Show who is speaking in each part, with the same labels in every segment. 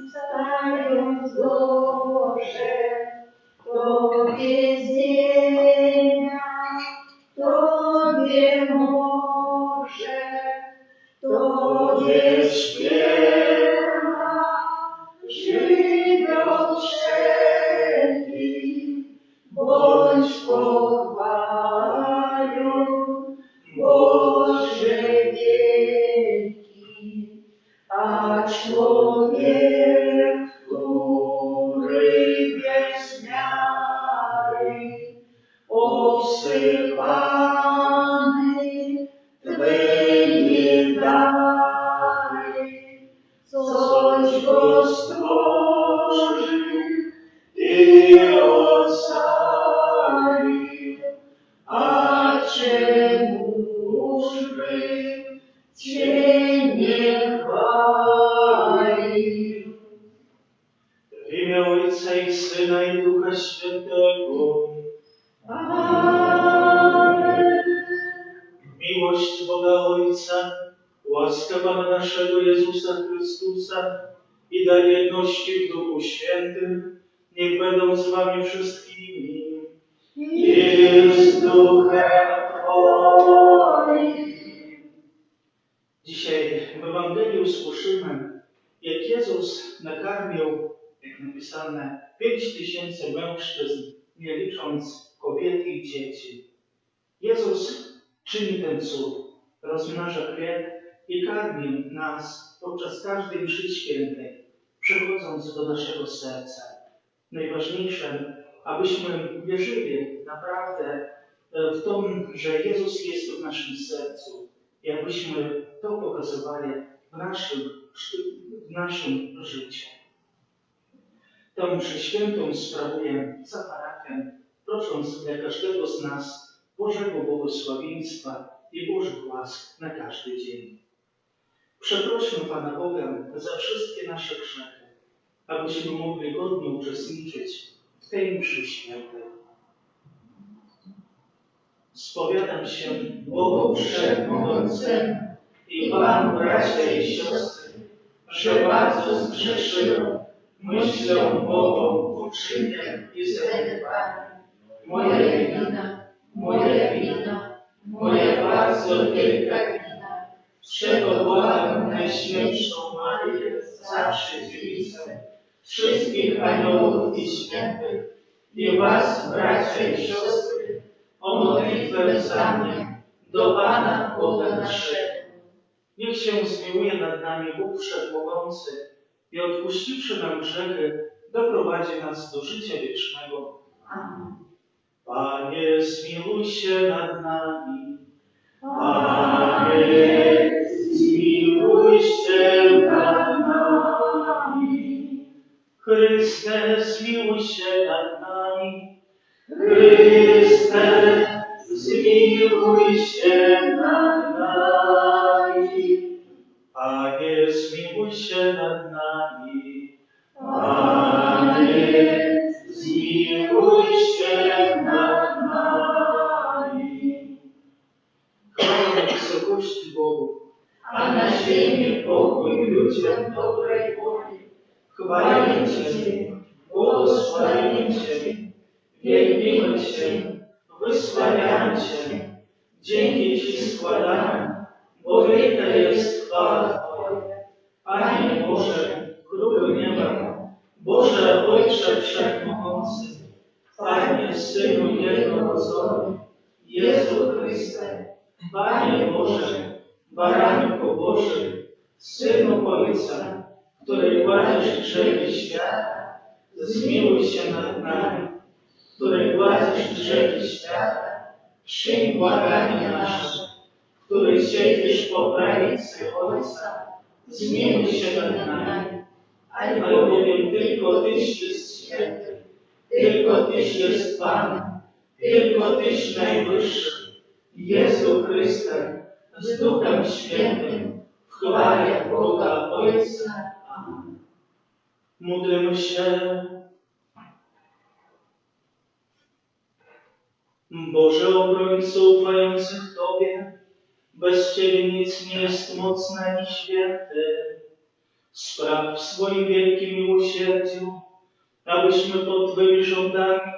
Speaker 1: Stając Boże, Tobie ziemia, Tobie morze, Tobie śpiewa, żywioł wszelki, bądź pochwalą, Boże wielki, a człowiek, który bez miary obsypany Twymi dary, coś go stworzył i ocalił, a czemużby Cię nie chwalił.
Speaker 2: W imię Ojca i Syna i Ducha Świętego.
Speaker 1: Amen.
Speaker 2: Miłość Boga Ojca, łaska Pana naszego Jezusa Chrystusa i dar jedności w Duchu Świętym, niech będą z Wami wszystkimi. I z Duchem Twoim. Dzisiaj w Ewangelii usłyszymy, jak Jezus nakarmił, jak napisane, 5000 mężczyzn, nie licząc kobiety i dzieci. Jezus czyni ten cud, rozmnaża chleb i karmi nas podczas każdej mszy świętej, przechodząc do naszego serca. Najważniejsze, abyśmy wierzyli naprawdę w to, że Jezus jest w naszym sercu i abyśmy to pokazywali w naszym życiu. Tę mszę świętą sprawuję za parafią, prosząc dla każdego z nas Bożego błogosławieństwa i Bożych łask na każdy dzień. Przeprośmy Pana Boga za wszystkie nasze grzechy, abyśmy mogli godnie uczestniczyć w tej mszy świętej. Spowiadam się Bogu Wszechmogącemu i Wam, bracia i siostry, że bardzo zgrzeszyłem myślą, mową, uczynkiem i zaniedbaniem. Moja wina, moja bardzo wielka wina, z czego błagam Najświętszą Maryję, zawsze dziewicę, wszystkich aniołów i świętych, i was, bracia i siostry, o modlitwę za mnie do Pana Boga naszego. Niech się zmiłuje nad nami Bóg Wszechmogący i odpuściwszy nam grzechy, doprowadzi nas do życia wiecznego.
Speaker 1: Amen.
Speaker 2: Panie, zmiłuj się nad nami.
Speaker 1: Panie,
Speaker 2: zmiłuj się nad nami. Chryste, zmiłuj się nad nami. Chryste, zmiłuj się nad nami. Panie, zmiłuj się nad nami. Panie, zmiłuj się nad nami. Chwała na wysokości Bogu,
Speaker 1: a na ziemi pokój ludziom dobrej woli.
Speaker 2: chwalimy Cię, błogosławimy Cię, wielbimy Cię, wysławiamy Cię, dzięki Ci składamy, bo wielka jest chwała Twoja. Panie Boże, królu nieba, Boże Ojcze Wszechmogący, Panie Synu Jednorodzony, Jezu Chryste, Panie Boże, Baranku Boży, Synu Ojca, który gładzisz grzechy świata, zmiłuj się nad nami, który gładzisz grzechy świata, przyjm błaganie nasze, który siedzisz po prawicy Ojca, zmiłuj się nad nami, albowiem tylko Tyś jest święty, tylko Tyś jest Pan, tylko Tyś najwyższy, Jezu Chryste, z Duchem Świętym, w chwale Boga Ojca. Amen. Módlmy się. Boże obrońco ufających Tobie, Bez Ciebie nic nie jest mocne ani święte. Spraw w swoim wielkim miłosierdziu, abyśmy pod Twoimi rządami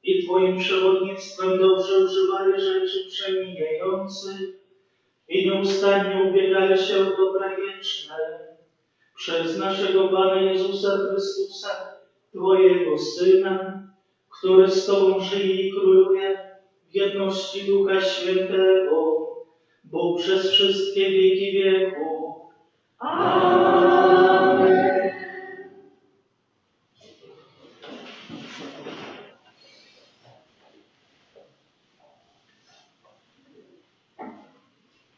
Speaker 2: i Twoim przewodnictwem dobrze używali rzeczy przemijających i nieustannie ubiegali się o dobra wieczne. Przez naszego Pana Jezusa Chrystusa, Twojego Syna, który z Tobą żyje i króluje w jedności Ducha Świętego, Bóg przez wszystkie wieki wieków.
Speaker 1: Amen.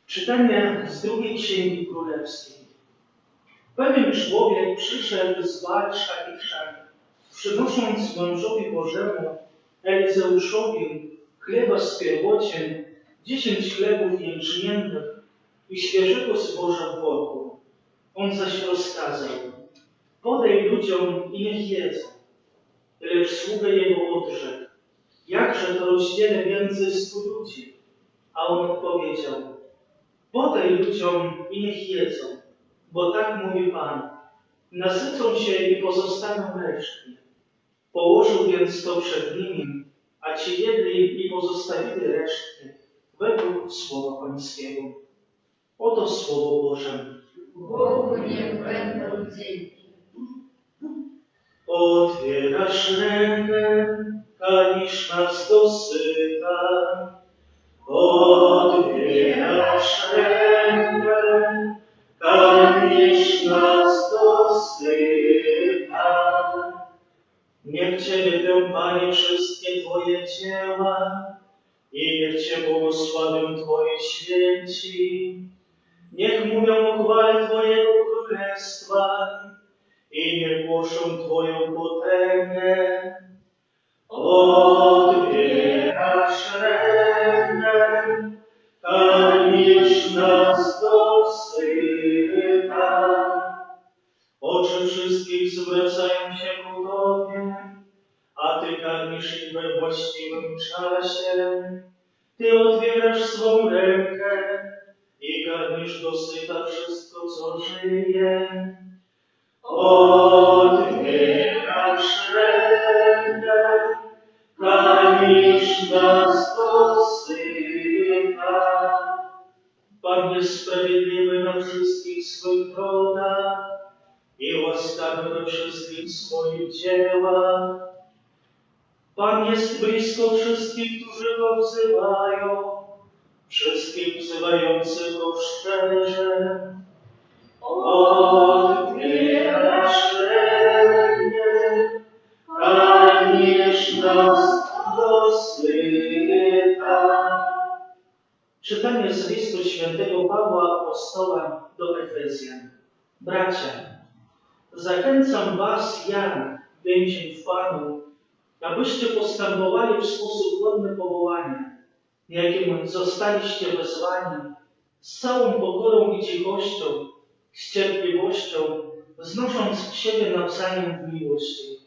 Speaker 2: Czytanie z drugiej Księgi Królewskiej. Pewien człowiek przyszedł z Baal-Szaliszan, przynosząc mężowi Bożemu, Elizeuszowi, chleba z pierwocin, 10 chlebów jęczmiennych i świeżego zboża w worku. On zaś rozkazał: podaj ludziom i niech jedzą. Lecz sługa jego odrzekł: jakże to rozdzielę między 100 ludzi? A on odpowiedział: podaj ludziom i niech jedzą, bo tak mówi Pan. Nasycą się i pozostaną resztki. Położył więc to przed nimi, a ci jedli i pozostawili resztki według słowa Pańskiego. Oto Słowo Boże.
Speaker 1: Bogu niech będą dzięki.
Speaker 2: Otwierasz rękę, karmisz nas dosyta. Otwierasz rękę, karmisz nas dosyta. Niech Cię lubią, Panie, wszystkie Twoje dzieła i niech Cię błogosławią Twoi święci. Niech mówią o chwale Twojego Królestwa i niech głoszą Twoją potęgę. Otwierasz rękę, karmisz nas dosyta. Oczy wszystkich zwracają się ku Tobie, a Ty karmisz ich we właściwym czasie. Ty otwierasz swą rękę i karmisz dosyta wszystko, co żyje. Otwierasz rękę, karmisz nas dosyta. Pan jest sprawiedliwy na wszystkich swych drogach i łaskawy we wszystkich swoich dziełach. Pan jest blisko wszystkich, którzy Go wzywają, wszystkich wzywających Go szczerze. Otwierasz rękę, karmisz nas dosyta. Czytanie z listu świętego Pawła Apostoła do Efezjan. Bracia, zachęcam was, ja, więzień w Panu, abyście postępowali w sposób godny powołania, jakim zostaliście wezwani, z całą pokorą i cichością, z cierpliwością, znosząc siebie nawzajem w miłości.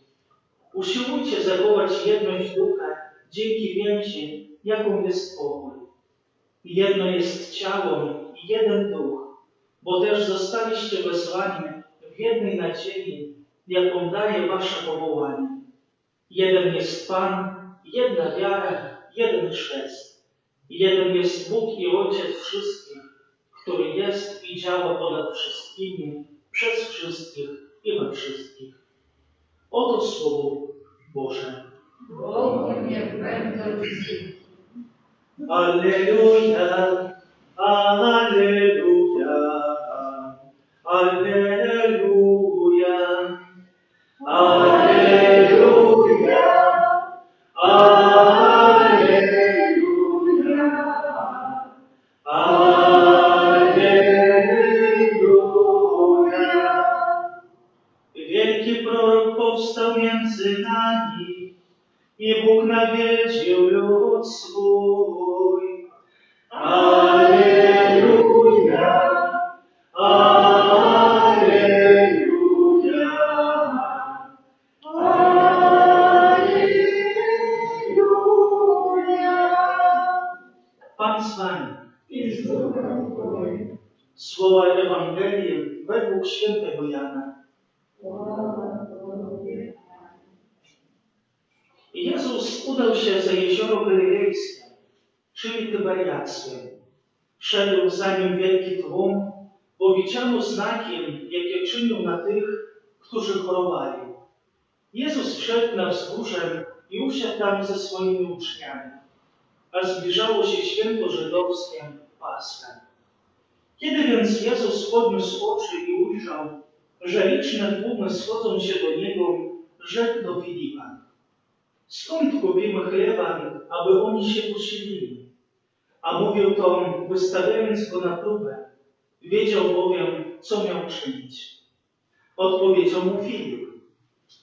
Speaker 2: Usiłujcie zachować jedność ducha dzięki więzi, jaką jest pokój. Jedno jest ciało i jeden duch, bo też zostaliście wezwani w jednej nadziei, jaką daje wasze powołanie. Jeden jest Pan, jedna wiara, jeden chrzest. Jeden jest Bóg i Ojciec wszystkich, który jest i działa ponad wszystkimi, przez wszystkich i we wszystkich. Oto Słowo Boże.
Speaker 1: Bogu niech będą dzięki.
Speaker 2: Alleluja, alleluja, alleluja, alleluja, alleluja, alleluja. Wielki prorok powstał między nami i Bóg nawiedził lud swój. Alleluja, alleluja, alleluja. Pan z Wami.
Speaker 1: i zdrówka Twoje.
Speaker 2: Słowa Ewangelii według świętego Jana.
Speaker 1: Chwała Tobie.
Speaker 2: Jezus udał się za jezioro Galilejskie, czyli Tyberiackie. Szedł za nim wielki tłum, bo widziano znakiem, jakie czynił na tych, którzy chorowali. Jezus wszedł na wzgórze i usiadł tam ze swoimi uczniami, a zbliżało się święto żydowskie, Pascha. Kiedy więc Jezus podniósł oczy i ujrzał, że liczne tłumy schodzą się do Niego, rzekł do Filipa: skąd kupimy chleba, aby oni się posilili? A mówił to, wystawiając go na próbę. Wiedział bowiem, co miał czynić. Odpowiedział mu Filip: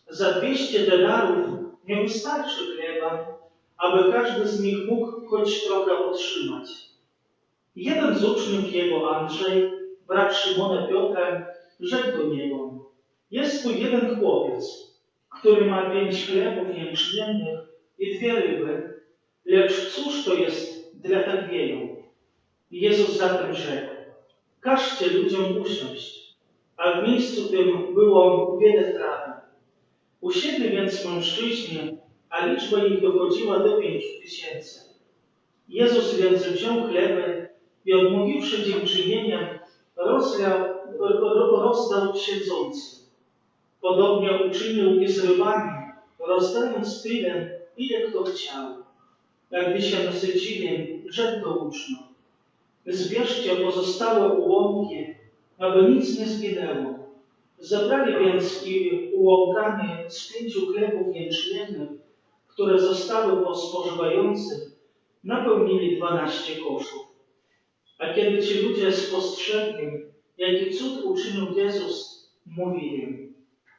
Speaker 2: za 200 denarów nie wystarczy chleba, aby każdy z nich mógł choć trochę otrzymać. Jeden z uczniów jego, Andrzej, brat Szymona Piotra, rzekł do niego: jest tu jeden chłopiec, który ma 5 chlebów jęczmiennych i 2 ryby, lecz cóż to jest dla tak wielu? Jezus zatem rzekł: każcie ludziom usiąść, a w miejscu tym było wiele trawy. Usiedli więc mężczyźni, a liczba ich dochodziła do 5000. Jezus więc wziął chleby i odmówiwszy dziękczynieniem, rozdał siedzącym. Podobnie uczynił i z rybami, rozdając tyle, ile kto chciał. A gdy się nasycili, rzekł do uczniów: zbierzcie pozostałe ułomki, aby nic nie zginęło. Zabrali więc i ułomkami z 5 chlebów jęczmiennych, które zostały po spożywających, napełnili 12 koszów. A kiedy ci ludzie spostrzegli, jaki cud uczynił Jezus, mówili: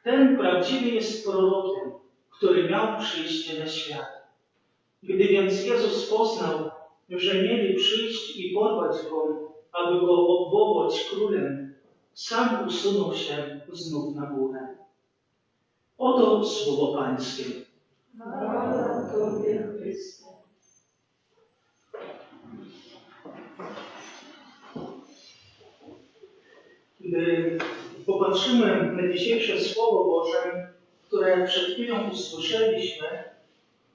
Speaker 2: ten prawdziwie jest prorokiem, który miał przyjść na świat. Gdy więc Jezus poznał, że mieli przyjść i porwać go, aby go obwołać królem, sam usunął się znów na górę. Oto słowo Pańskie.
Speaker 1: Chwała Tobie, Chryste.
Speaker 2: Gdy popatrzymy na dzisiejsze Słowo Boże, które przed chwilą usłyszeliśmy,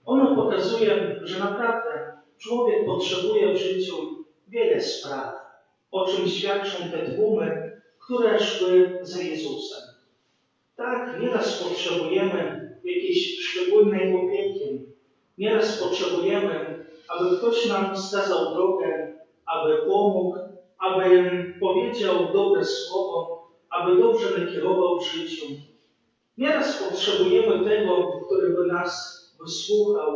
Speaker 2: ono pokazuje, że naprawdę człowiek potrzebuje w życiu wiele spraw, o czym świadczą te tłumy, które szły za Jezusem. Tak, nieraz potrzebujemy jakiejś szczególnej opieki, nieraz potrzebujemy, aby ktoś nam wskazał drogę, aby pomógł, aby powiedział dobre słowo, aby dobrze nakierował w życiu. Nieraz potrzebujemy tego, który by nas wysłuchał,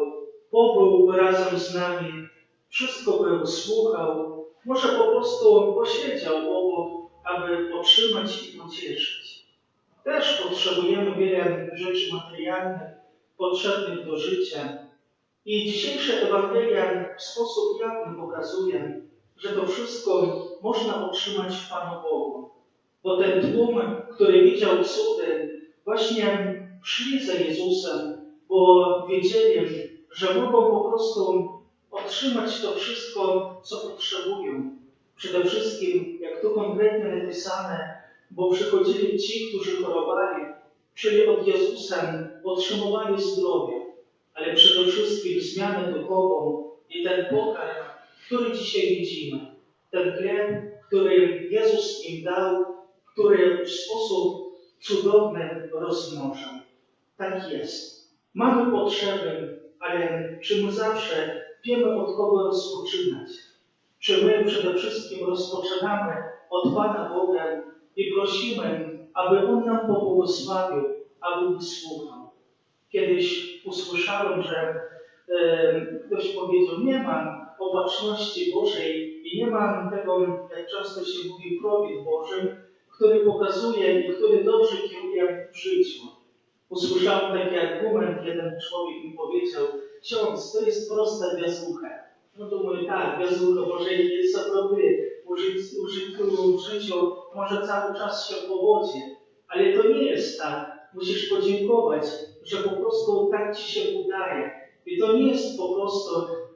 Speaker 2: pobył razem z nami, wszystko by wysłuchał, może po prostu posiedział obok, aby podtrzymać i pocieszyć. Też potrzebujemy wiele rzeczy materialnych, potrzebnych do życia. I dzisiejsza Ewangelia w sposób jawny pokazuje, że to wszystko można otrzymać w Panu Bogu. Bo ten tłum, który widział cudy, właśnie szli za Jezusem, bo wiedzieli, że mogą po prostu otrzymać to wszystko, co potrzebują. Przede wszystkim, jak tu konkretnie napisane, bo przychodzili ci, którzy chorowali, czyli od Jezusa otrzymywali zdrowie, ale przede wszystkim zmianę duchową i ten pokarm, który dzisiaj widzimy. Ten chleb, który Jezus im dał, który w sposób cudowny rozmnożył. Tak jest. Mamy potrzeby, ale czy my zawsze wiemy, od kogo rozpoczynać? Czy my przede wszystkim rozpoczynamy od Pana Boga i prosimy, aby On nam pobłogosławił, aby wysłuchał? Kiedyś usłyszałem, że ktoś powiedział: nie mam opatrzności Bożej i nie mam tego, jak często się mówi, prowiet Bożym, który pokazuje i który dobrze kieruje w życiu. Usłyszałem taki argument, jeden człowiek mi powiedział: ksiądz, to jest prosta wiazucha. No to mówię: tak, wiazucha, może jest dobry w życiu, może cały czas się powodzi, ale to nie jest tak. Musisz podziękować, że po prostu tak ci się udaje. I to nie jest po prostu,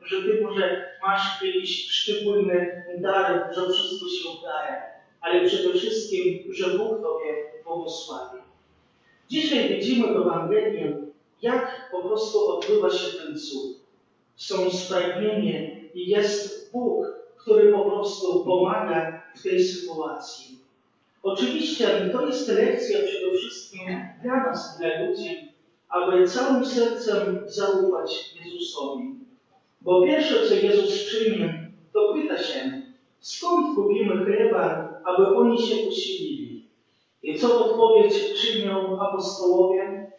Speaker 2: że Ty może masz jakiś szczególny dar, że wszystko się udaje, ale przede wszystkim, że Bóg Tobie błogosławi. Dzisiaj widzimy w Ewangelii, jak po prostu odbywa się ten cud. Są spragnienie i jest Bóg, który po prostu pomaga w tej sytuacji. Oczywiście to jest lekcja przede wszystkim dla nas, dla ludzi, aby całym sercem zaufać Jezusowi. Bo pierwsze, co Jezus czyni, to pyta się, skąd kupimy chleba, aby oni się usilili? I co odpowiedź czynią apostołowie?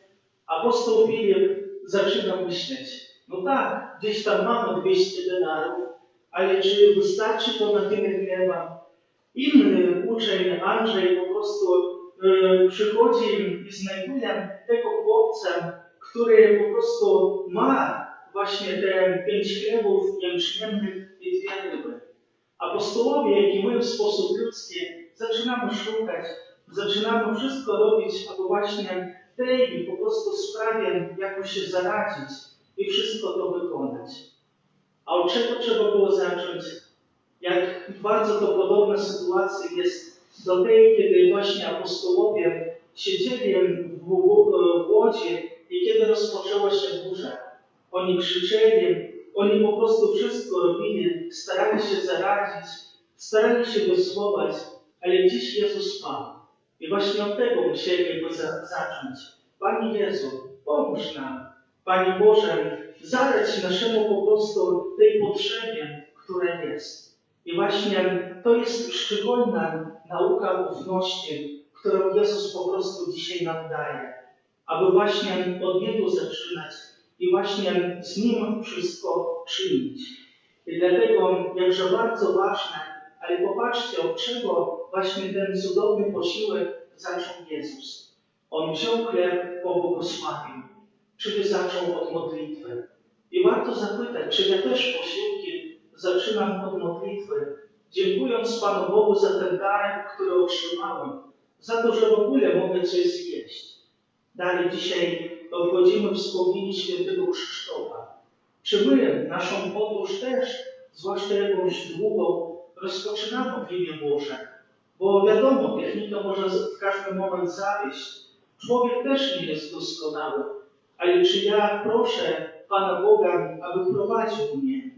Speaker 2: Apostoł Filip zaczyna myśleć, no tak, gdzieś tam mamy 200 denarów, ale czy wystarczy to na tyle chleba? Inny uczeń, Andrzej, po prostu przychodzi i znajduje tego chłopca, który po prostu ma właśnie te 5 chlebów jęczmiennych i 2 ryby. Apostołowie, jak i my w sposób ludzki, zaczynamy szukać, zaczynamy wszystko robić, aby właśnie tej po prostu sprawie jakoś się zaradzić i wszystko to wykonać. A od czego trzeba było zacząć? Jak bardzo to podobna sytuacja jest do tej, kiedy właśnie apostołowie siedzieli w łodzi i kiedy rozpoczęła się burza. Oni krzyczeli, oni po prostu wszystko robili, starali się zaradzić, starali się dosłować, ale dziś Jezus Pan. I właśnie od tego musieliby zacząć. Panie Jezu, pomóż nam. Panie Boże, zaradź naszemu po prostu tej potrzebie, która jest. I właśnie to jest szczególna nauka ufności, którą Jezus po prostu dzisiaj nam daje. Aby właśnie od Niego zaczynać i właśnie z Nim wszystko czynić. I dlatego jakże bardzo ważne, ale popatrzcie, od czego właśnie ten cudowny posiłek zaczął Jezus. On wziął chleb, pobłogosławił, czyli zaczął od modlitwy. I warto zapytać, czy ja też posiłki zaczynam od modlitwy, dziękując Panu Bogu za ten dar, który otrzymałem, za to, że w ogóle mogę coś zjeść. Dalej dzisiaj obchodzimy wspomnienie świętego Krzysztofa. Czy my naszą podróż też, zwłaszcza jakąś długą, rozpoczynamy w imię Boże? Bo wiadomo, technika może w każdy moment zawieść. Człowiek też nie jest doskonały. Ale czy ja proszę Pana Boga, aby prowadził mnie?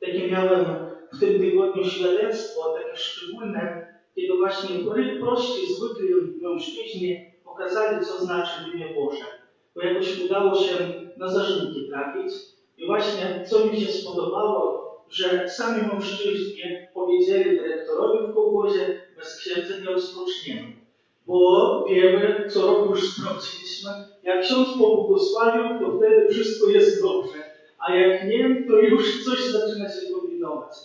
Speaker 2: Takie miałem w tym tygodniu świadectwo, takie szczególne, kiedy właśnie prości, zwykli mężczyźni pokazali, co znaczy w imię Boże. Bo jakoś udało się na zarzynki trafić. I właśnie, co mi się spodobało, że sami mężczyźni powiedzieli dyrektorowi w kołchozie, bez księdza nie rozpoczniemy. Bo wiemy, co roku już sprawdziliśmy, jak ksiądz pobłogosławił, to wtedy wszystko jest dobrze. A jak nie, to już coś zaczyna się kombinować.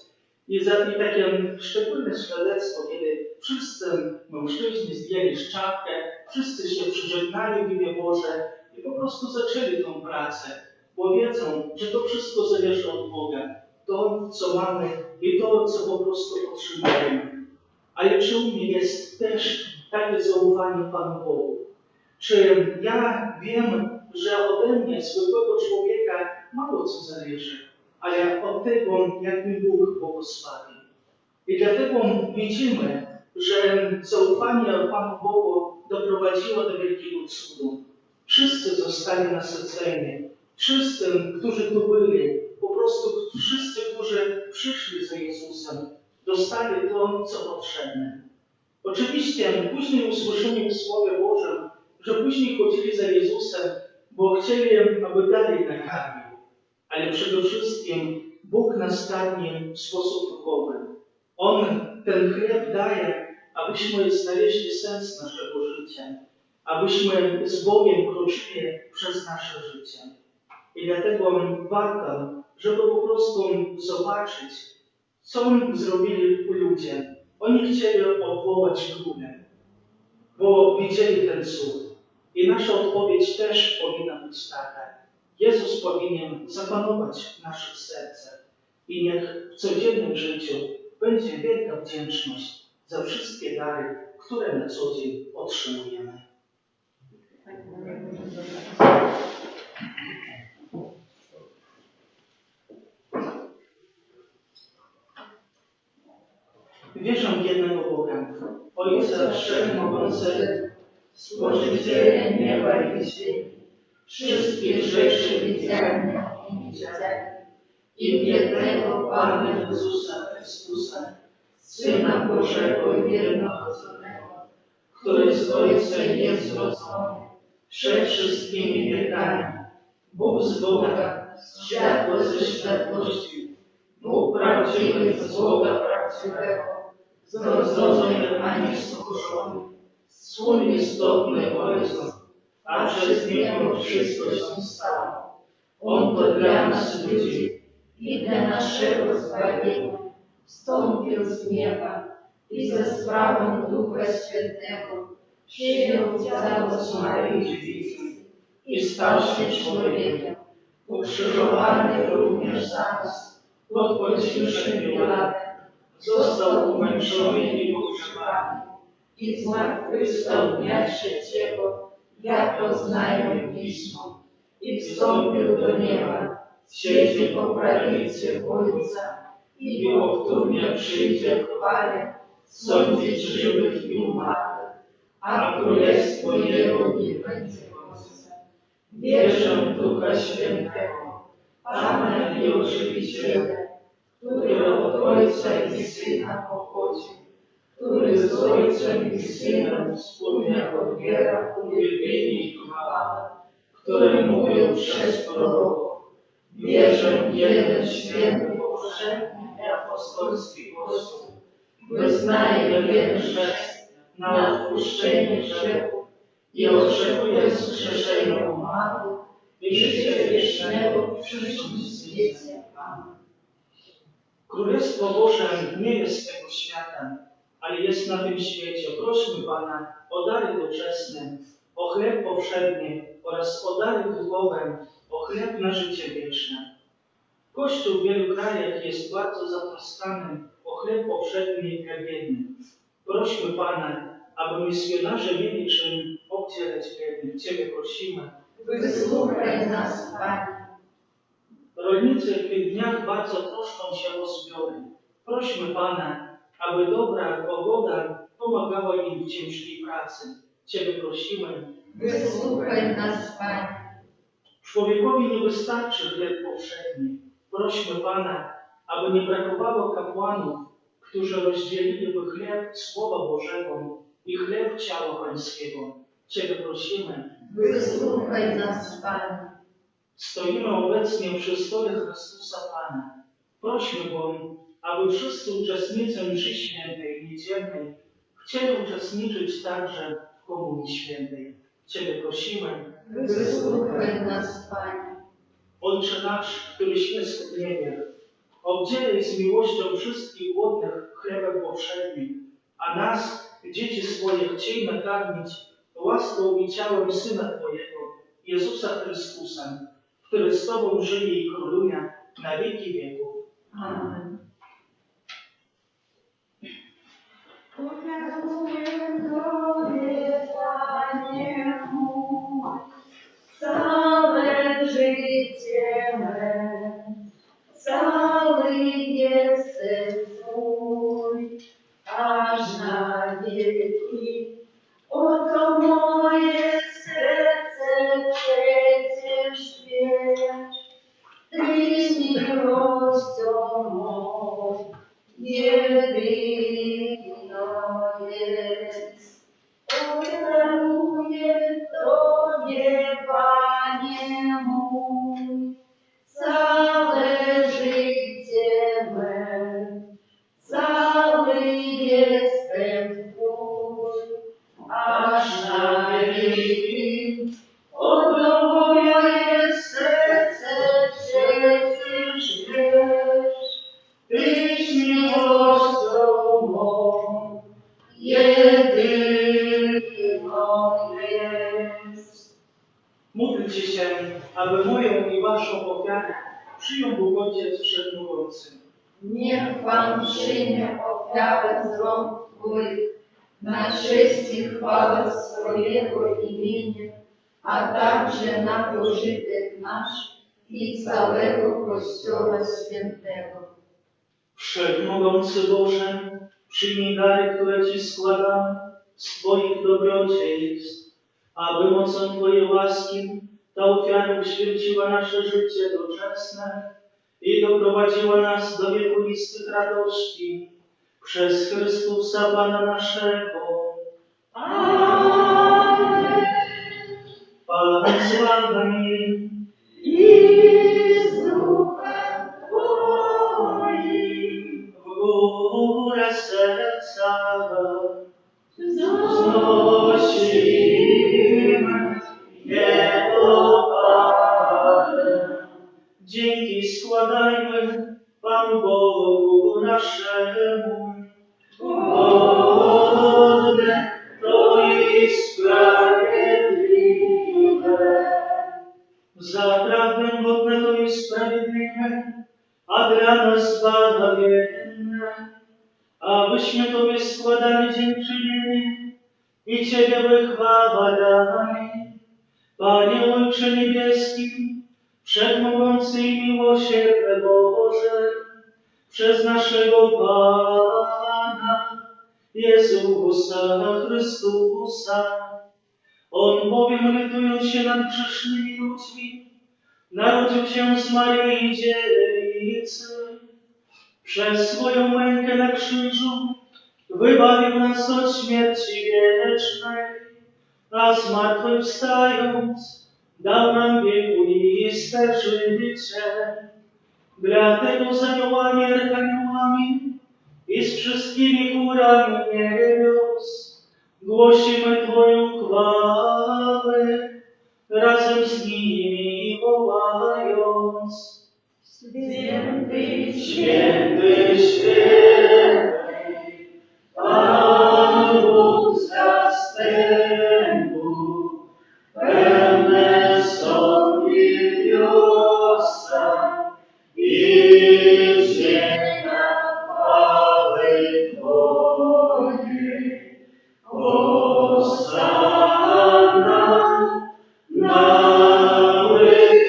Speaker 2: I takie szczególne świadectwo, kiedy wszyscy mężczyźni zdjęli szczapkę, wszyscy się przyżegnali w imię Boże i po prostu zaczęli tą pracę, bo wiedzą, że to wszystko zależy od Boga. To, co mamy i to, co po prostu otrzymujemy. Ale czy u mnie jest też takie zaufanie Panu Bogu? Czy ja wiem, że ode mnie, zwykłego człowieka, mało co zależy, ale od tego, jak mi Bóg błogosławi. I dlatego widzimy, że zaufanie Panu Bogu doprowadziło do wielkiego cudu. Wszyscy zostali nasyceni. Wszyscy, którzy tu byli, po prostu wszyscy, którzy przyszli za Jezusem, dostali to, co potrzebne. Oczywiście później usłyszeli w Słowie Bożym, że później chodzili za Jezusem, bo chcieli, aby dalej nakarmił. Ale przede wszystkim Bóg nas karmi w sposób duchowy. On ten chleb daje, abyśmy znaleźli sens naszego życia, abyśmy z Bogiem kroczyli przez nasze życie. I dlatego warto, żeby po prostu zobaczyć, co zrobili ludzie. Oni chcieli odwołać królem, bo widzieli ten cud. I nasza odpowiedź też powinna być taka. Jezus powinien zapanować w naszych sercach. I niech w codziennym życiu będzie wielka wdzięczność za wszystkie dary, które na co dzień otrzymujemy. Wierzę w jednego Boga, Ojca Wszechmogącego,
Speaker 1: Stworzyciela nieba i ziemi, wszystkich rzeczy widzialnych i niewidzialnych, i w jednego Pana Jezusa Chrystusa, Syna Bożego jednorodzonego, który z Ojcem jest zrodzony, przed wszystkimi wiekami, Bóg z Boga, światło ze światłości, Bóg prawdziwy z Boga prawdziwego, zrodzony, a nie stworzony, Słon istotny Ojca, a przez Niego wszystko się stało. On to dla nas ludzi i dla naszego zbawienia wstąpił z nieba i ze sprawą Ducha Świętego przyjął ciało z Maryi Dziewicy i stał się człowiekiem, ukrzyżowany również za nas, pod Ponciuszem Piłatem, został umęczony i pogrzebany i zmartwychwstał dnia trzeciego, jak oznajmił Pismo, i wstąpił do nieba, siedzi po prawicy Ojca i powtórnie przyjdzie w chwale sądzić żywych i umarłych, a królestwo Jego nie będzie końca. Wierzę w Ducha Świętego, Pana i Ożywiciela, który od Ojca i Syna pochodzi, który z Ojcem i Synem wspólnie odbiera uwielbienie i chwałę, które mówią przez proroków. Wierzę w jeden święty, powszechny i apostolski Kościół. Wyznaję jeden chrzest na odpuszczenie grzechów i oczekuję zgrzeszenia umarłych i życia wiecznego w przyszłym świecie. Amen.
Speaker 2: Królestwo Boże nie jest tego świata, ale jest na tym świecie. Prośmy Pana o dary doczesne, o chleb powszedni oraz o dary duchowe, o chleb na życie wieczne. Kościół w wielu krajach jest bardzo zatroskany o chleb powszedni i biedny. Prośmy Pana, aby misjonarze mieli czym obdzielać biednych. Ciebie prosimy.
Speaker 1: Wysłuchaj nas, Panie.
Speaker 2: Rolnicy w tych dniach bardzo troszczą się o zbiory. Prośmy Pana, aby dobra pogoda pomagała im w ciężkiej pracy. Ciebie prosimy.
Speaker 1: Wysłuchaj nas, Panie.
Speaker 2: Człowiekowi nie wystarczy chleb powszedni. Prośmy Pana, aby nie brakowało kapłanów, którzy rozdzieliliby chleb Słowa Bożego i chleb ciała Pańskiego. Ciebie prosimy.
Speaker 1: Wysłuchaj nas, Panie.
Speaker 2: Stoimy obecnie przy stole Chrystusa Pana. Prośmy Go, aby wszyscy uczestnicy mszy świętej, niedzielnej, chcieli uczestniczyć także w Komunii Świętej. Ciebie prosimy.
Speaker 1: Wysłuchaj nas, Panie.
Speaker 2: Ojcze nasz, któryś jest w niebie, obdzielaj z miłością wszystkich głodnych chlebem powszednim, a nas, dzieci swoje, chciej nakarmić łaską i ciałem Syna Twojego, Jezusa Chrystusa, który z Tobą żyje i króluje na wieki wieków.
Speaker 1: Amen.
Speaker 3: Powiaduję Tobie, Panie mój, całe życie me, cały jestem Twój, aż na wieki. Oto moje serce przecież wiesz, Tyś miłością mą jedyną jest. Ofiaruję Tobie, Panie mój, całe życie me, cały jestem Twój, aż na wieki. Oto moje serce przecież wiesz, Tyś miłością mą jedyną jest.
Speaker 2: Módlcie się, aby moją i Waszą ofiarę przyjął Bóg Ojciec Wszechmogący.
Speaker 1: Niech Pan przyjmie ofiarę z rąk Twoich na cześć i chwałę swojego imienia, a także na pożytek nasz i całego Kościoła Świętego.
Speaker 2: Wszechmogący Boże, Przyjmij dary, które Ci składam z Twoich dobrodziejstw, aby mocą Twojej łaski ta ofiara uświęciła nasze życie doczesne i doprowadziła nas do wiekuistych radości przez Chrystusa Pana naszego.
Speaker 3: Amen.
Speaker 2: Pan z Wami.
Speaker 3: I z duchem Twoim.
Speaker 2: W górę serca
Speaker 3: Wznosimy Jego Panu.
Speaker 2: dzięki składajmy Panu Bogu naszemu.
Speaker 3: Godne to i sprawiedliwe.
Speaker 2: Zaprawdę godne to i sprawiedliwe, a dla nas zbawienne, abyśmy Tobie składali dziękczynienie i Ciebie wychwalali. Panie Ojcze Niebieski, Wszechmogący i miłosierny Boże, przez naszego Pana Jezusa Chrystusa. On bowiem, litując się nad grzesznymi ludźmi, narodził się z Maryi Dziewicy. Przez swoją mękę na krzyżu wybawił nas od śmierci wiecznej, a zmartwychwstając dał nam wiekuiste życie. Dlatego z aniołami, archaniołami i z wszystkimi chórami niebios głosimy Twoją chwałę, razem z nimi wołając:
Speaker 3: Święty,
Speaker 2: Święty, święty, Pan Bóg zastępu, pełne są niebiosa i ziemia chwały Twojej. Hosanna na wysokości,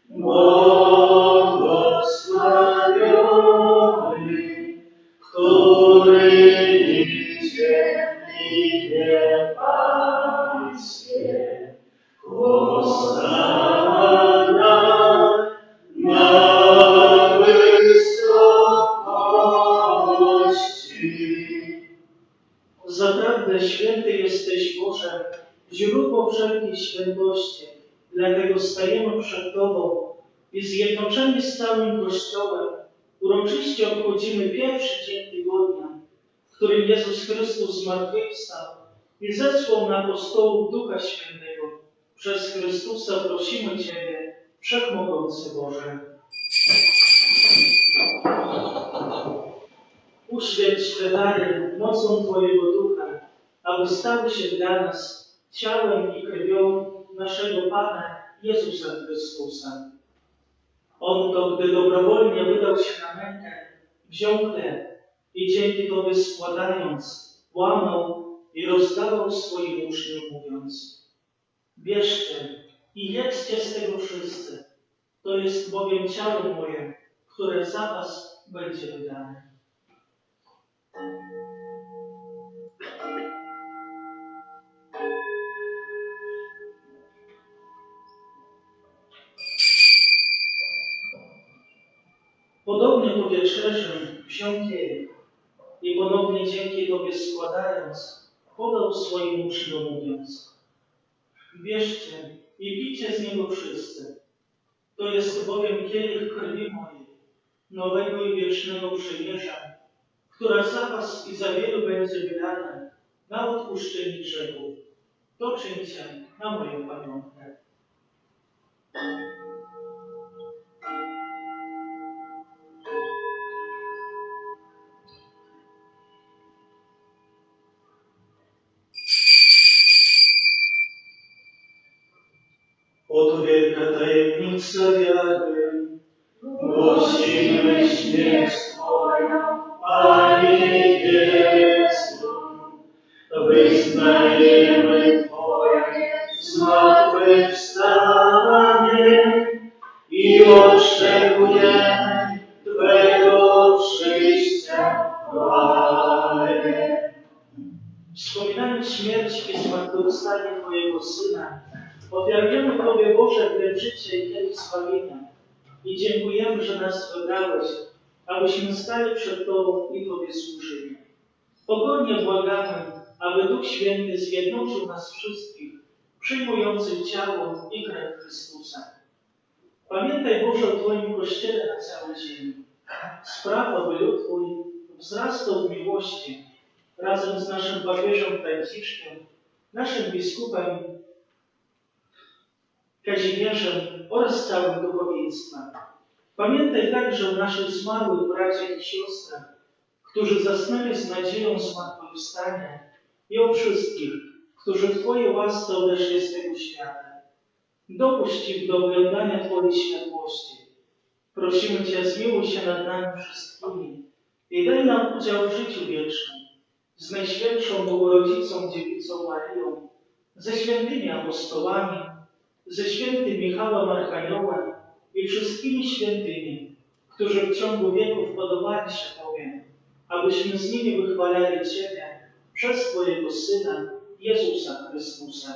Speaker 2: błogosławiony, który idzie w imię Pańskie. Hosanna na wysokości. Zaprawdę święty jesteś, Boże, źródło wszelkiej świętości. Dlatego stajemy przed Tobą i zjednoczeni z całym Kościołem uroczyście obchodzimy pierwszy dzień tygodnia, w którym Jezus Chrystus zmartwychwstał i zesłał na apostołów Ducha Świętego. Przez Chrystusa prosimy Ciebie, Wszechmogący Boże. Uświęć te dary mocą Twojego Ducha, aby stały się dla nas ciałem i krwią naszego Pana Jezusa Chrystusa. On to, gdy dobrowolnie wydał się na mękę, wziął chleb i dzięki Tobie składając, łamał i rozdawał swoim uczniom, mówiąc: bierzcie i jedzcie z tego wszyscy. To jest bowiem ciało moje, które za Was będzie wydane. Podobnie po wieczerzy wziął kielich i ponownie dzięki Tobie składając, podał swoim uczniom, mówiąc: bierzcie i pijcie z niego wszyscy. To jest bowiem kielich krwi mojej, nowego i wiecznego przymierza, która za Was i za wielu będzie wydana na odpuszczenie grzechów. To czyńcie na moją pamiątkę. Oto wielka tajemnica wiary. Głosimy śmierć Twoją, Panie Jezu. Wyznajemy Twoje zmartwychwstanie i oczekujemy Twego wspominając śmierć i zmartwychwstanie Twojego Syna, ofiarujemy Tobie, Boże, krew życia i krew zbawienia. I dziękujemy, że nas wybrałeś, abyśmy stali przed Tobą i Tobie służyli. Pokornie błagamy, aby Duch Święty zjednoczył nas wszystkich, przyjmujących ciało i krew Chrystusa. Pamiętaj, Boże, o Twoim Kościele na całej ziemi. Spraw, aby lud Twój wzrastał w miłości razem z naszym papieżem Franciszkiem, naszym biskupem Kazimierzem oraz całym duchowieństwem. Pamiętaj także o naszych zmarłych braciach i siostrach, którzy zasnęli z nadzieją zmartwychwstania, i o wszystkich, którzy w Twojej łasce odeszli z tego świata. Dopuść ich do oglądania Twojej światłości. Prosimy Cię, zmiłuj się nad nami wszystkimi i daj nam udział w życiu wiecznym z Najświętszą Bogorodzicą Dziewicą Maryją, ze świętymi apostołami, ze świętym Michałem Archaniołem i wszystkimi świętymi, którzy w ciągu wieków podobali się Tobie, abyśmy z nimi wychwalali Ciebie przez Twojego Syna, Jezusa Chrystusa.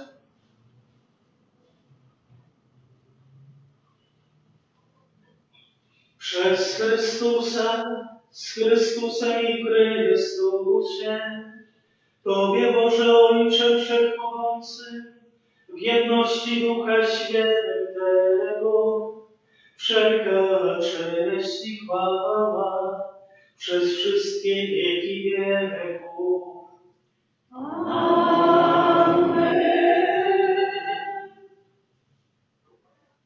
Speaker 2: Przez Chrystusa, z Chrystusem i Chrystusie, Tobie, Boże Ojcze Wszechmogący, w jedności Ducha Świętego, wszelka cześć i chwała przez wszystkie wieki wieków.
Speaker 3: Amen.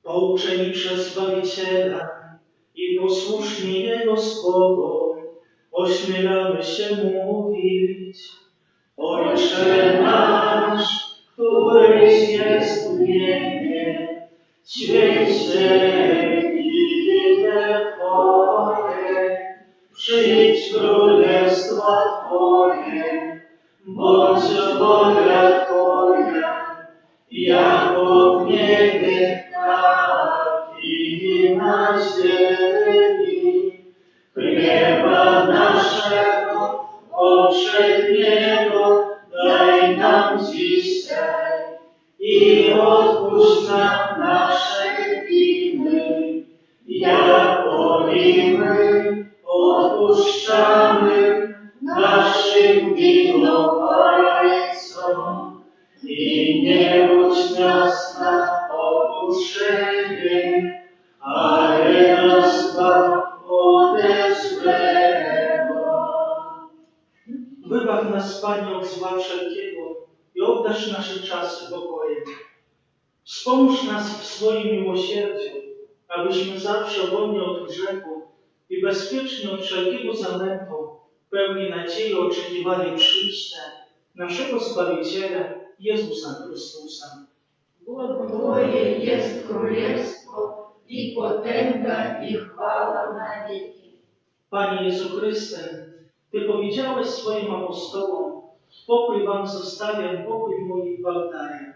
Speaker 2: Pouczeni przez Zbawiciela i posłuszni Jego słowom, ośmielamy się mówić: Ojcze nasz, któryś jest w niebie, święć się imię Twoje, przyjdź królestwo Twoje, bądź wola Twoja, jako w niebie, tak i na ziemi. Chleba naszego powszedniego daj nam dzisiaj i odpuść nam nasze winy, jako i my odpuszczamy naszym winowajcom. I nie budź nas na pokuszenie, ale nas zbaw ode złego. Wybaw nas, Panie, od zła wszelkiego i obdarz nasze czasy pokojem. Wspomóż nas w swoim miłosierdziu, abyśmy zawsze wolni od grzechu i bezpiecznie od wszelkiego zamętu, pełni nadziei oczekiwali przyjścia naszego Zbawiciela, Jezusa Chrystusa.
Speaker 1: Bo Twoje jest królestwo i potęga i chwała na wieki.
Speaker 2: Panie Jezu Chryste, Ty powiedziałeś swoim apostołom: pokój wam zostawiam, pokój mój wam daję.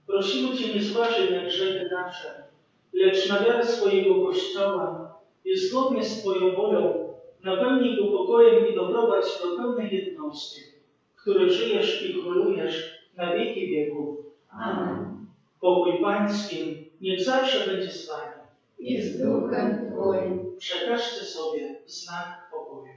Speaker 2: Prosimy Cię, nie zważaj na grzechy nasze, lecz na wiarę swojego Kościoła i zgodnie z Twoją wolą napełnij go pokojem i doprowadź do pełnej jedności, w której żyjesz i królujesz na wieki wieków.
Speaker 1: Amen.
Speaker 2: Pokój Pański niech zawsze będzie z Wami.
Speaker 1: I z duchem Twoim.
Speaker 2: Przekażcie sobie znak pokoju.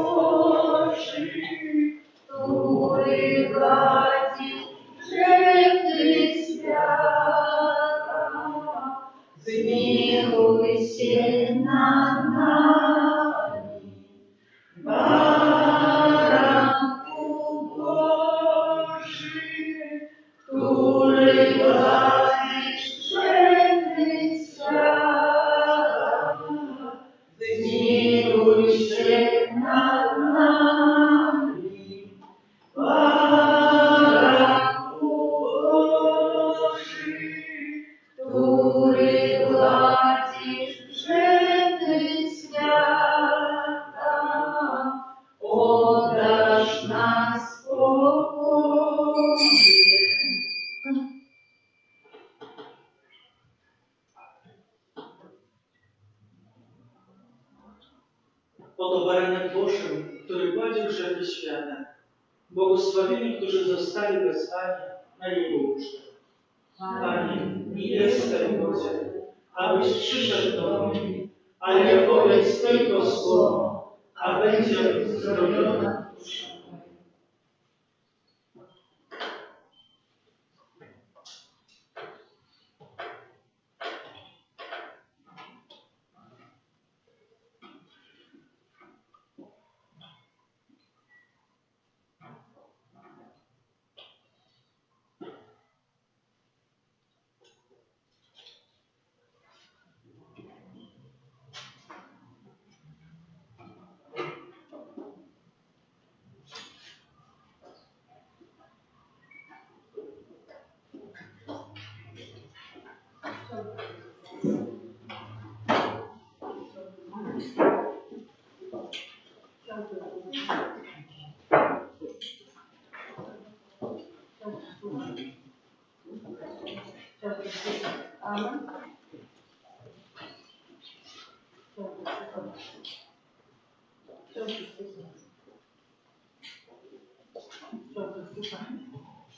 Speaker 1: Boży, który gładzi grzechy świata, zmiłuj się nad nami. Baranku Boży, który gładzisz grzechy świata, zmiłuj się nad nami. Baranku Boży, który gładzisz grzechy świata, oddasz nas spokojem.
Speaker 2: świata, błogosławieni, którzy zostali wezwani na Jego ucztę. Panie, nie jestem godzien, abyś przyszedł do mnie, ale powiedz tylko słowo, a będzie uzdrowiona dusza moja.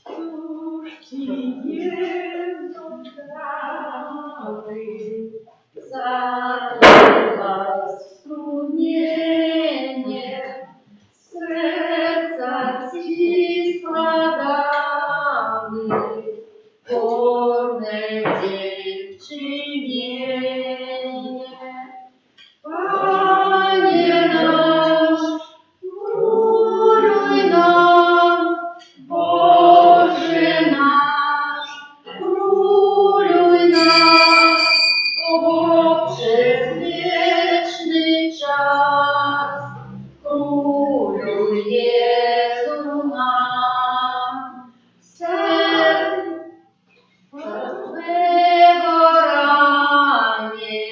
Speaker 3: Cóż Ci Jezu dałeś za nas strumienie, serca Ci składamy, wolne dziękczynienie. Panie nasz, króluj nam, Boże nasz, króluj nam, przez wieczny czas, króluj Jezu nam. Twego ranie,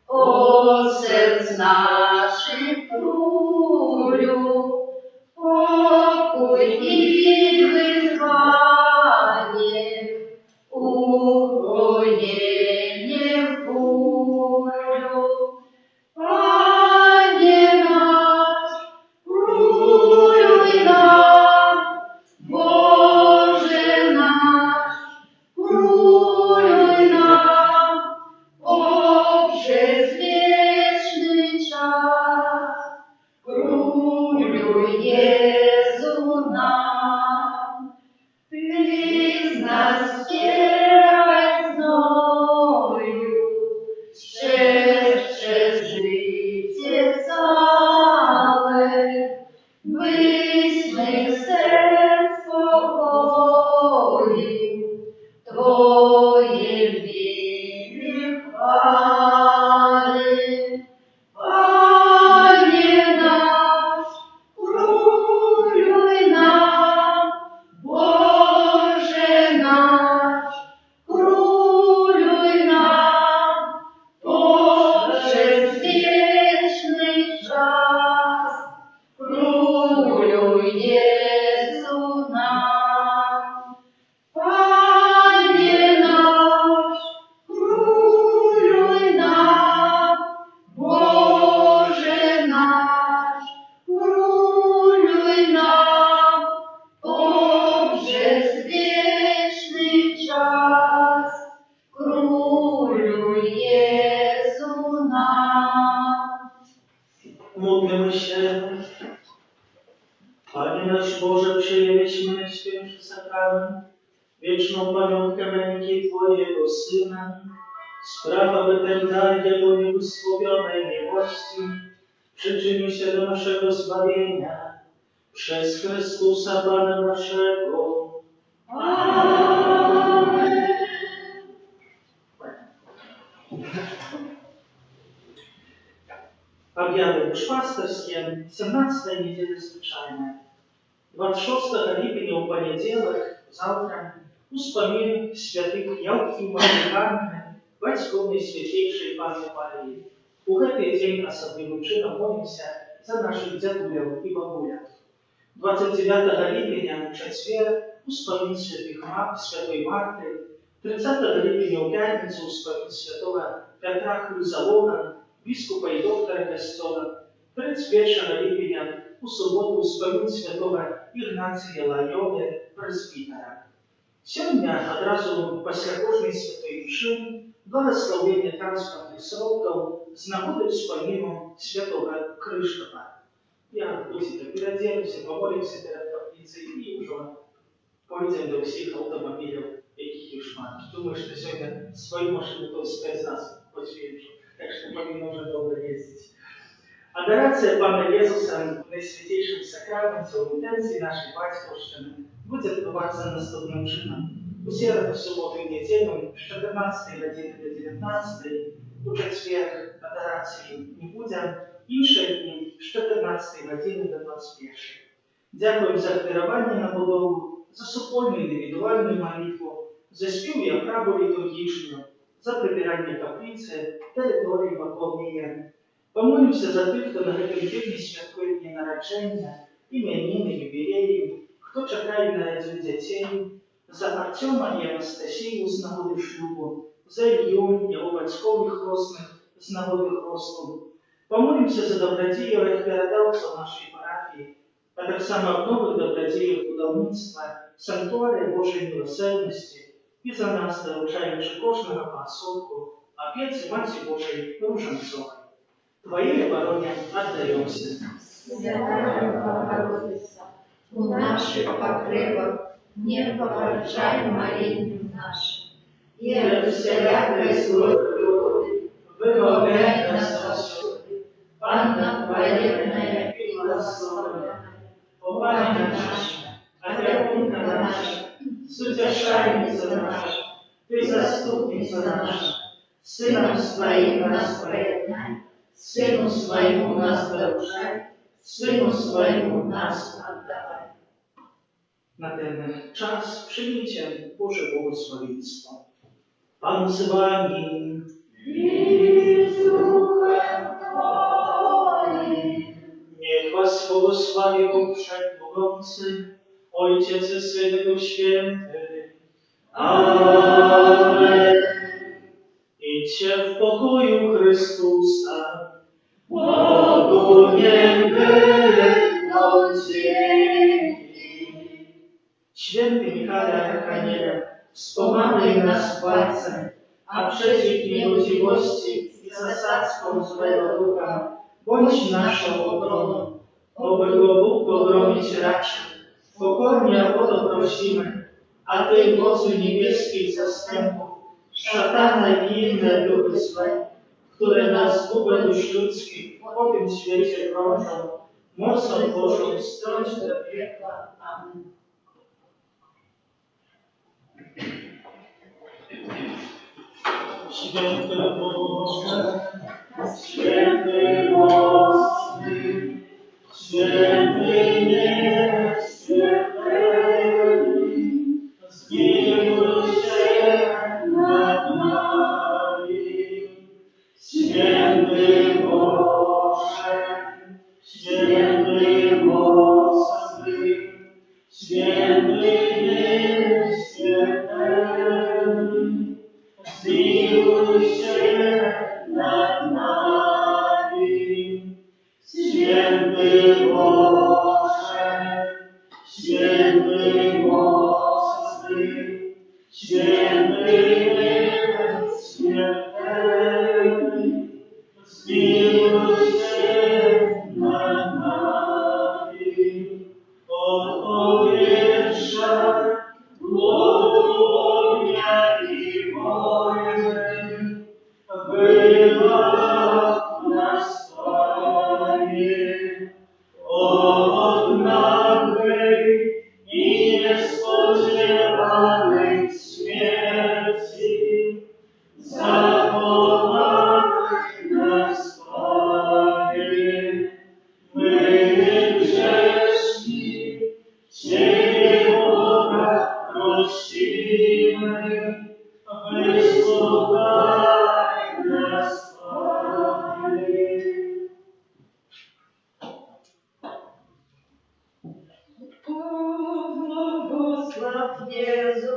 Speaker 3: od serc naszych królu, pokój i wyzwanie, ukojenie w bólu. Panie nasz, króluj nam, Boże nasz, króluj nam, przez wieczny czas, króluj Jezu nam. Ty z nas wspieraj znoju, strzeż przez życie całe, byś mych serc pokoił, Twoje imię chwali. Panie nasz, króluj nam, Boże nasz, króluj nam, przez wieczny czas, króluj Jezu nam. Panie nasz, króluj nam, Boże nasz, króluj nam, przez wieczny czas, króluj Jezu nam.
Speaker 2: Módlmy się. Panie nasz Boże, przyjęliśmy Najświętszy Sakrament, wieczną pamiątkę męki Twojego Syna. Spraw, aby ten dar Jego nieusłowionej miłości przyczynił się do naszego zbawienia przez Chrystusa Pana naszego.
Speaker 3: Amen.
Speaker 2: Объявим Duszpasterskiem 17 недели zwyczajnej. 26 липня в понеділок, завтра, успомин святых Ялкима и Анны, батьков Найсвятейшей Панны Марии. У гэты дзень асаблівым чынам молімся за наших дзядуляў і бабуляў. 29 липня, четвер, успомин святых Святой Марты. 30 липня в пятницу успомин святого Петра Хризалона, бискупа и доктора Костела. 31 липня у суботу спомін святого Ігнація Лайоли, пресвітера. Сьогодні одразу після кожної святої мши благословення транспортних сроків з нагоди споміну святого Криштопа. Я будете переоденуся, помолимся перед каплицей і вже поїдемо до всіх автомобілів, яких їх шмат. Думаю, що сьогодні свою машину то з нас посвідчу, так що повинно вже добре їздити. Адорація Пана Єсуса в найсвятейшем сакраменті у інтенції нашої батьківщини буде відбуватися наступним чином. У середу, суботу і неділю з 14 години до 19, у четвер адорації не буде, інші дні з 14 години до 21. Дякуємо за впірування на будову, за супольну індивідуальну молитву, за спів і оправу літургічну, за прибирання каплиці, території вокруг неї. Помолимся за тих, хто на гэтым тижні святкує дні народження, ім'яніни, юбілеї, хто чекає на дітей, за Артема і Анастасію з нагоди шлюбу, за Ілью, його батьків і хресних з нагоди хресту. Помолимся за добродіїв передавців нашої парафії, а так само нових добродіїв будівництва, санктуарія Божої милосердності і за нас, доручаючи кожного по осадку, опеці Маті Божої Руженцової. Твоей обороне отдаемся.
Speaker 3: Святая Богородица, у наших потребах не погорчай молитвам нашим, и от всякой злой природы выбавляй нас Господи, Анна хвалебная и благословенная, о Пане наша, опекунка наша, сутешальница наша, Ты заступница наша, Сыном Своим нас поеднай, Сыну Своему нас доручай, Сыну Своему нас отдавай.
Speaker 2: На ten czas przyjmijcie Boże błogosławieństwo. Pan z wami.
Speaker 3: I z duchem Twoim.
Speaker 2: Niech was błogosławi Bóg Wszechmogący, Ojciec i Syn i Duch Święty.
Speaker 3: Amen.
Speaker 2: Idźcie w pokoju Chrystusa.
Speaker 3: Bogu niech będą dzięki.
Speaker 2: Święty Michale Arkaniele, wspomagaj nas płacem, a przeciw niegodziwości i zasadzkom złego ducha bądź naszą obroną. Oby go Bóg pogromić raczy. Pokornie o to prosimy, a Ty, mocy niebieskich zastępów, szatana i inne duchy złe, które nas Bóg dusz ludzkich po tym świecie krążą, mocą Bożą strąć do piekła. Amen. Święty Boże, święty mocny, święty nieśmiertelny, zmiłuj się nad nami. Święty Boże, święty mocny, święty nieśmiertelny, zmiłuj się nad nami. Święty Boże, święty mocny, święty nieśmiertelny, zmiłuj się nad nami. Od powietrza, głodu, ognia i wojny, wybaw nas, Panie, od nagłej i niespodziewanej śmierci. Zachowaj nas, Panie, my grzeszni, Ciebie Boga prosimy, wysłuchaj nas, Panie.
Speaker 3: Błogosław Jezu,